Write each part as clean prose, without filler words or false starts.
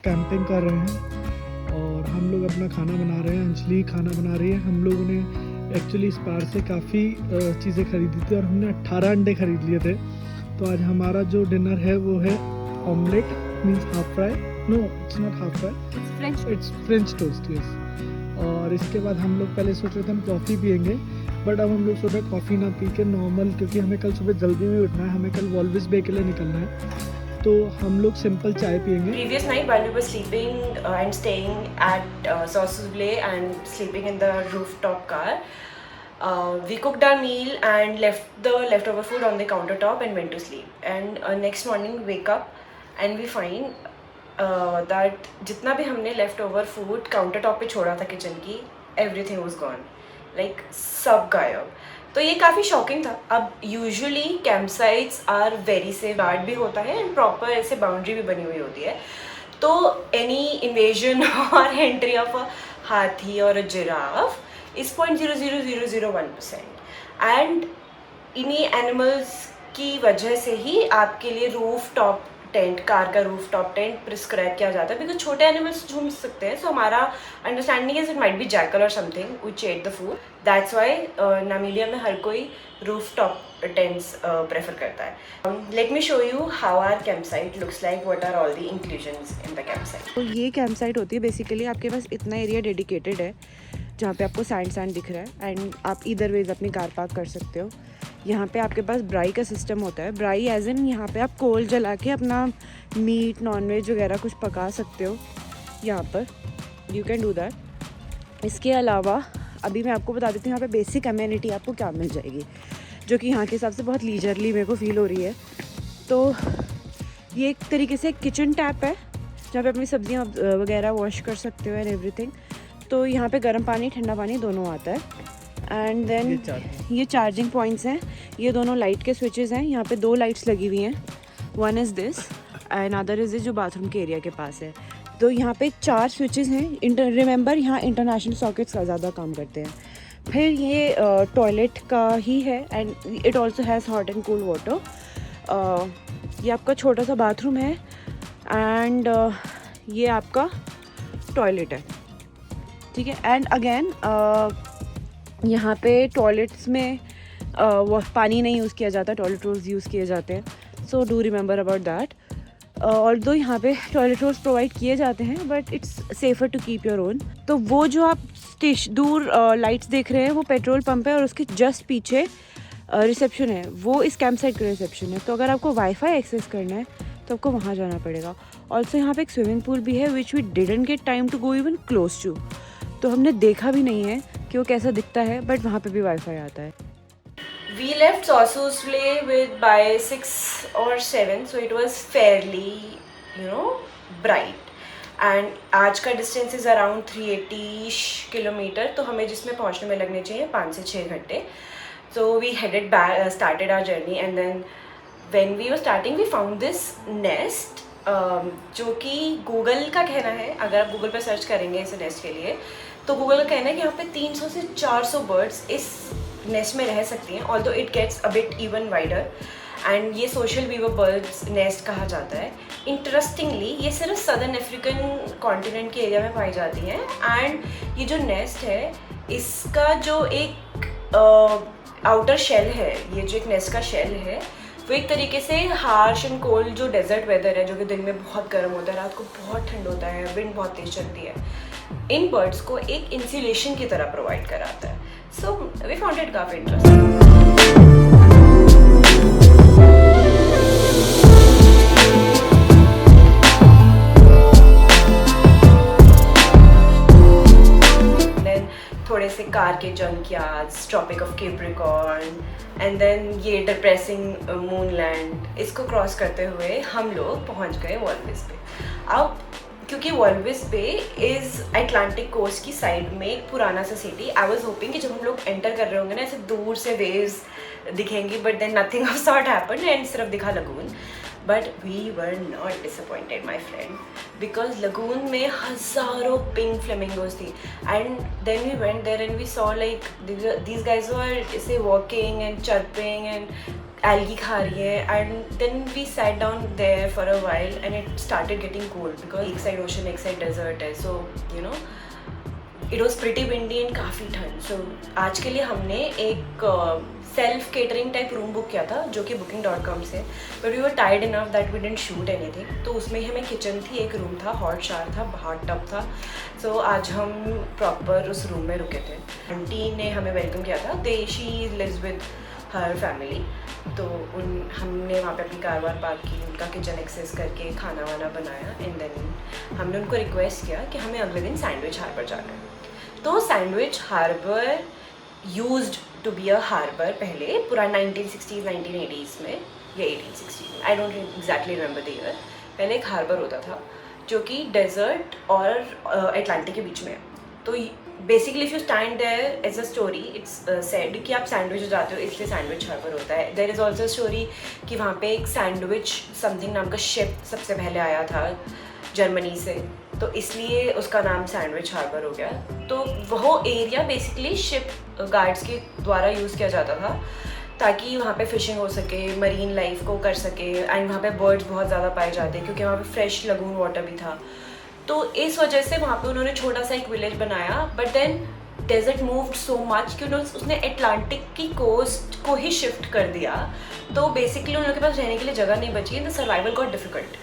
Camping कर रहे हैं और हम लोग अपना खाना बना रहे हैं। अंजलि खाना बना रही है। हम लोगों ने एक्चुअली इस बार से काफ़ी चीज़ें खरीदी थी और हमने 18 अंडे खरीद लिए थे। तो आज हमारा जो डिनर है वो है omelette, means half fry, no it's not half fry, it's French toast, yes. और इसके बाद हम लोग पहले सोच रहे थे हम कॉफ़ी पियेंगे, बट अब हम लोग सोच रहे हैं कॉफ़ी ना पी के नॉर्मल, क्योंकि हमें कल सुबह जल्दी भी उठना है, हमें कल वॉल्विस बे के लिए निकलना है, तो हम लोग सिंपल चाय पियेंगे। Previous night while we were sleeping and staying at Saususble and sleeping in the rooftop car, we cooked our meal and left the leftover food on the countertop and went to sleep. And next morning wake up and we find that जितना भी हमने leftover food countertop पे छोड़ा था kitchen की, everything was gone, like सब गायब। तो ये काफ़ी शॉकिंग था। अब usually campsites are very safe, guard भी होता है एंड प्रॉपर ऐसे बाउंड्री भी बनी हुई होती है, तो एनी इन्वेजन और एंट्री ऑफ अ हाथी और अ जिराफ इज 0.00001%। एंड इन्हीं एनिमल्स की वजह से ही आपके लिए रूफ टॉप टेंट, कार का रूफ टॉप टेंट प्रिस्क्राइब किया जाता है, बिकॉज छोटे एनिमल्स झूम सकते हैं। सो हमारा understanding is it might be jackal और something which eat the food, that's why Namibia में हर कोई रूफ टॉप टेंट्स प्रेफर करता है। Let me show you how our camp site looks like, what are all the inclusions in the camp site. तो ये camp site होती है basically, आपके पास इतना एरिया डेडिकेटेड है जहाँ पे आपको सैंड दिख रहा है एंड आप इधर वेज अपनी कार पार्क कर सकते हो। यहाँ पे आपके पास ब्राई का सिस्टम होता है। ब्राई एज इन यहाँ पे आप कोल जला के अपना मीट, नॉनवेज वगैरह कुछ पका सकते हो यहाँ पर, यू कैन डू दैट। इसके अलावा अभी मैं आपको बता देती हूँ यहाँ पे बेसिक अमेनिटी आपको क्या मिल जाएगी, जो कि यहाँ के हिसाब से बहुत लीजरली मेरे को फील हो रही है। तो ये एक तरीके से किचन टैप है जहाँ पे अपनी सब्जियाँ वगैरह वॉश कर सकते हो एंड एवरीथिंग। तो यहाँ पे गर्म पानी, ठंडा पानी दोनों आता है। एंड देन ये चार्जिंग पॉइंट्स हैं, ये दोनों लाइट के स्विचेस हैं। यहाँ पे 2 लाइट्स लगी हुई हैं, one is this and other is this जो बाथरूम के एरिया के पास है। तो यहाँ पे 4 स्विचेस हैं। रिमेंबर यहाँ इंटरनेशनल सॉकेट्स का ज़्यादा काम करते हैं। फिर ये टॉयलेट का ही है and it also has hot and cool water. ये आपका छोटा सा बाथरूम है एंड ये आपका टॉयलेट है, ठीक है। एंड अगेन यहाँ पे टॉयलेट्स में वो पानी नहीं यूज़ किया जाता, टॉयलेट रोल्स यूज़ किए जाते हैं। So do remember about that. Although यहाँ पे टॉयलेट रोल्स प्रोवाइड किए जाते हैं, but it's safer to keep your own. तो वो जो आप दूर लाइट्स देख रहे हैं वो पेट्रोल पंप है और उसके जस्ट पीछे रिसेप्शन है, वो इस कैंप साइट का रिसेप्शन है। तो अगर आपको वाईफाई एक्सेस करना है तो आपको वहाँ जाना पड़ेगा। ऑल्सो यहाँ पे एक स्विमिंग पूल भी है which we didn't get time to go even close to, तो हमने देखा भी नहीं है कि वो कैसा दिखता है, बट वहाँ पे भी वाईफाई आता है। We left Saususble with by 6 or 7, so it was fairly, bright. And आज का डिस्टेंस इज़ अराउंड 380 किलोमीटर, तो हमें जिसमें पहुँचने में लगने चाहिए 5 से 6 घंटे। So we headed back, started our journey, and then when we were starting, we found this nest, जो कि गूगल का कहना है, अगर आप गूगल पे सर्च करेंगे इस नेस्ट के लिए, तो गूगल का कहना है कि यहाँ पे 300 से 400 बर्ड्स इस नेस्ट में रह सकती हैं, although it gets a bit even wider. And ये सोशल वीवर बर्ड्स नेस्ट कहा जाता है। इंटरेस्टिंगली ये सिर्फ सदर्न अफ्रीकन कॉन्टिनेंट के एरिया में पाई जाती हैं। एंड ये जो नेस्ट है, इसका जो एक आउटर शेल है, ये जो एक नेस्ट का शेल है, वो एक तरीके से हार्श एंड कोल्ड जो डेजर्ट वेदर है, जो कि दिन में बहुत गर्म होता है, रात को बहुत ठंड होता है, विंड बहुत तेज चलती है, इन बर्ड्स को एक इंसुलेशन की तरह प्रोवाइड कराता है। सो वी फाउंड इट काफ़ी इंटरेस्टिंग। थोड़े से कार के junkyards, Tropic of Capricorn, and then ये डिप्रेसिंग मूनलैंड, इसको क्रॉस करते हुए हम लोग पहुंच गए वॉल्विस बे। अब क्योंकि वॉल्विस बे इज़ अटलांटिक कोस्ट की साइड में एक पुराना सा सिटी, आई वाज होपिंग कि जब हम लोग एंटर कर रहे होंगे ना, ऐसे दूर से वेव्स दिखेंगी, but then nothing of sort happened and सिर्फ दिखा lagoon. But we were not disappointed my friend, because lagoon में हज़ारों पिंक फ्लेमिंगोज थी. And then we went there and we saw like these guys were इसे walking and chirping and algae खा रही है. And then we sat down there for a while and it started getting cold because एक side ocean एक side desert है. So you know it was pretty windy and काफ़ी ठंड. So आज के लिए हमने एक self catering type room book किया था जो कि booking.com से. But we were tired enough that we didn't shoot anything. तो उसमें ही हमें किचन थी, एक रूम था, हॉट शावर था, हॉट टब था. सो आज हम प्रॉपर उस रूम में रुके थे. आंटी ने हमें वेलकम किया था. She lives with her family. तो हमने वहाँ पे अपनी कार वार पार्क की, उनका किचन एक्सेस करके खाना वाना बनाया. एंड देन हमने उनको रिक्वेस्ट किया कि हमें अगले दिन सैंडविच हार्बर जाना है. तो Sandwich Harbour used to be a harbour पहले पूरा 1960s 1980s में या 1860s में, I don't exactly remember the year. पहले एक हार्बर होता था जो कि डेजर्ट और अटलांटिक के बीच में है. तो basically if you stand there as a story it's said कि आप सैंडविच जाते हो इसलिए सैंडविच हार्बर होता है. देयर इज़ ऑल्सो स्टोरी कि वहाँ पे एक सैंडविच समथिंग नाम का शिप सबसे पहले आया था जर्मनी से, तो इसलिए उसका नाम सैंडविच हार्बर हो गया. तो वो एरिया बेसिकली शिप गार्ड्स के द्वारा यूज़ किया जाता था ताकि वहाँ पे फिशिंग हो सके, मरीन लाइफ को कर सके. एंड वहाँ पे बर्ड्स बहुत ज़्यादा पाए जाते हैं क्योंकि वहाँ पे फ्रेश लगून वाटर भी था. तो इस वजह से वहाँ पे उन्होंने छोटा सा एक विलेज बनाया. But then desert moved so much कि उसने अटलांटिक की कोस्ट को ही शिफ्ट कर दिया. तो बेसिकली उन लोगों के पास रहने के लिए जगह नहीं बची. The survival got difficult.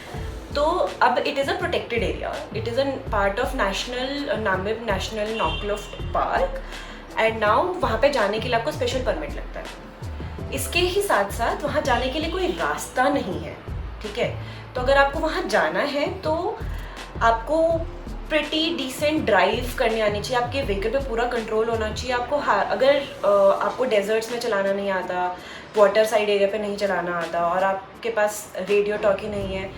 तो अब it is a protected area. It is a part of Namib national Naukluft park. And now वहाँ पे जाने के लिए आपको स्पेशल परमिट लगता है. इसके ही साथ साथ वहाँ जाने के लिए कोई रास्ता नहीं है. ठीक है, तो अगर आपको वहाँ जाना है तो आपको प्रिटी डिसेंट ड्राइव करनी आनी चाहिए. आपके व्हीकल पे पूरा कंट्रोल होना चाहिए. आपको अगर आपको डेजर्ट्स में चलाना नहीं आता, वाटर साइड एरिया पे नहीं चलाना आता और आपके पास रेडियो टॉकी नहीं है,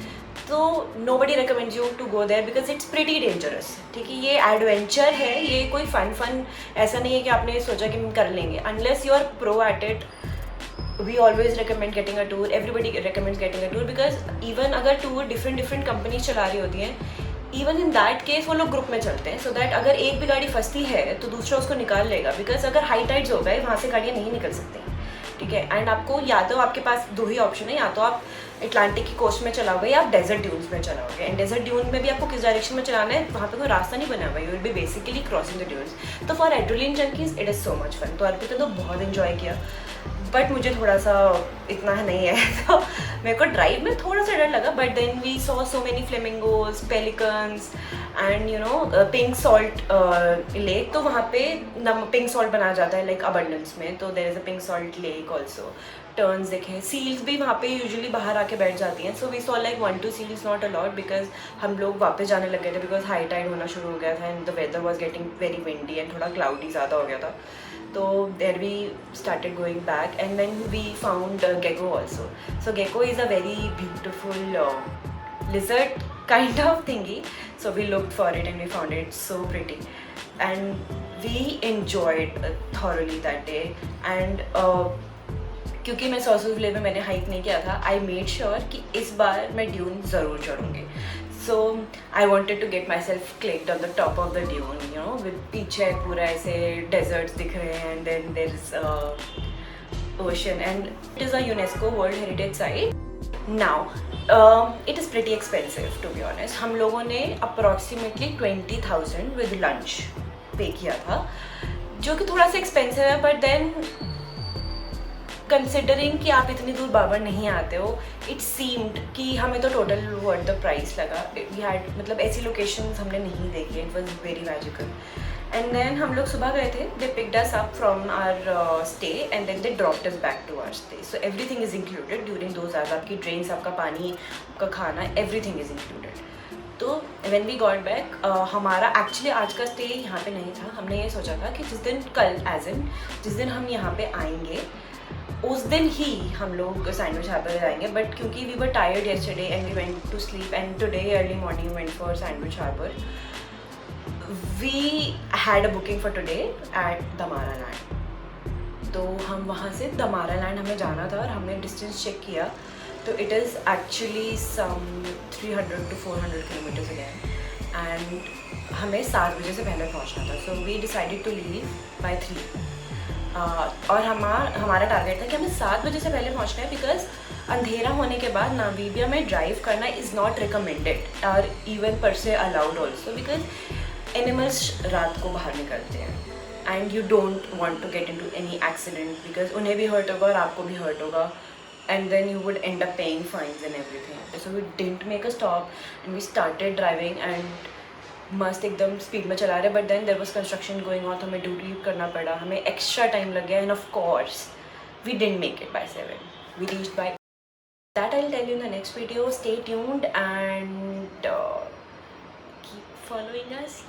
तो nobody recommends you to go there because it's pretty dangerous. ठीक है, ये एडवेंचर है, ये कोई फन ऐसा नहीं है कि आपने सोचा कि हम कर लेंगे. Unless you are pro at it, we always recommend getting a tour. Everybody recommends getting a tour because even अगर टूर डिफरेंट कंपनीज चला रही होती हैं, इवन इन दैट केस वो लोग ग्रुप में चलते हैं. सो दैट अगर एक भी गाड़ी फंसती है तो दूसरा उसको निकाल लेगा. बिकॉज अगर हाई टाइड्स हो गए वहाँ से गाड़ियाँ नहीं निकल सकती. ठीक है, एंड आपको या तो आपके पास दो ही ऑप्शन है, या तो आप अटलांटिक की कोस्ट में चलाओगे या आप डेजर्ट ड्यून्स में चलाओगे. एंड डेजर्ट ड्यून में भी आपको किस डायरेक्शन में चलाना है, वहाँ पे कोई रास्ता नहीं बना हुआ. You will be basically crossing the dunes. तो for adrenaline junkies it is so much fun. तो अर्पिता तो बहुत इन्जॉय किया, बट मुझे थोड़ा सा इतना नहीं है. तो मेरे को ड्राइव में थोड़ा सा डर लगा. But then we saw so many flamingos, pelicans and you know pink salt lake. तो वहाँ पे पिंक सॉल्ट बनाया जाता है लाइक अबंडेंस में. तो there is a pink salt lake also. Terns देखे. सील्स भी वहाँ पे यूजुअली बाहर आके बैठ जाती हैं. So we saw like 1-2 seals, not a lot because हम लोग वापस जाने लग गए थे बिकॉज हाई टाइड होना शुरू हो गया था and the weather was getting very windy and थोड़ा क्लाउडी ज़्यादा हो गया था. तो there we started going back and then we found gecko also. So gecko is a very beautiful lizard kind of thingy. So we looked for it and we found it so pretty and we enjoyed thoroughly that day. And क्योंकि मैं सॉसस village में मैंने hike नहीं किया था, I made sure कि इस बार मैं ड्यून ज़रूर चढ़ूँगी. So I wanted to get myself clicked on the top of the dune, you know, with पीछे पूरा ऐसे डेजर्ट्स दिख रहे हैं and then there is ocean and it is a UNESCO world heritage site. Now it is pretty expensive to be honest. हम लोगों ने approximately 20,000 with lunch पे किया था, जो कि थोड़ा सा एक्सपेंसिव है. बट देन कंसिडरिंग कि आप इतनी दूर बाबर नहीं आते हो, इट सीम्ड कि हमें तो टोटल वर्थ द प्राइस लगा. वी हैड मतलब ऐसी लोकेशंस हमने नहीं देखी. It was very magical. And then हम लोग सुबह गए थे. They picked us up from our stay and then they dropped us back to our stay. So everything is included during those hours. आपकी ड्रिंक्स, आपका पानी, आपका खाना, एवरीथिंग इज़ इंक्लूडेड. तो व्हेन वी गॉट बैक, हमारा actually आज का stay यहाँ पे नहीं था. हमने ये सोचा था कि जिस दिन कल एज इन जिस दिन हम यहाँ पे आएंगे उस दिन ही हम लोग सैंडविच हार्बर जाएंगे. बट क्योंकि we were tired yesterday and we went to sleep and today early morning went for Sandwich Harbour, we had a booking for today at Damaraland. तो हम वहाँ से दमारा लैंड हमें जाना था और हमने डिस्टेंस चेक किया तो it is actually some 300 to 400 kilometers again, and हमें 7 बजे से पहले पहुंचना था. So we decided to leave by 3. और हमारा टारगेट था कि हमें 7 बजे से पहले पहुंचना है, बिकॉज अंधेरा होने के बाद नामीबिया में ड्राइव करना इज़ नॉट रिकमेंडेड और इवन पर से अलाउड ऑल्सो, बिकॉज एनिमल्स रात को बाहर निकलते हैं and you don't want to get into any accident, because उन्हें भी हर्ट होगा और आपको भी हर्ट होगा, and then you would end up paying fines and everything. So we didn't make a stop and we started driving and मस्त एकदम speed में चला रहे, but then there was construction going on, तो हमें ड्यूटी करना पड़ा, हमें एक्स्ट्रा टाइम लग गया, and of course we didn't make it by 7. We reached by that. I will tell you in the next video. Stay tuned and keep following us.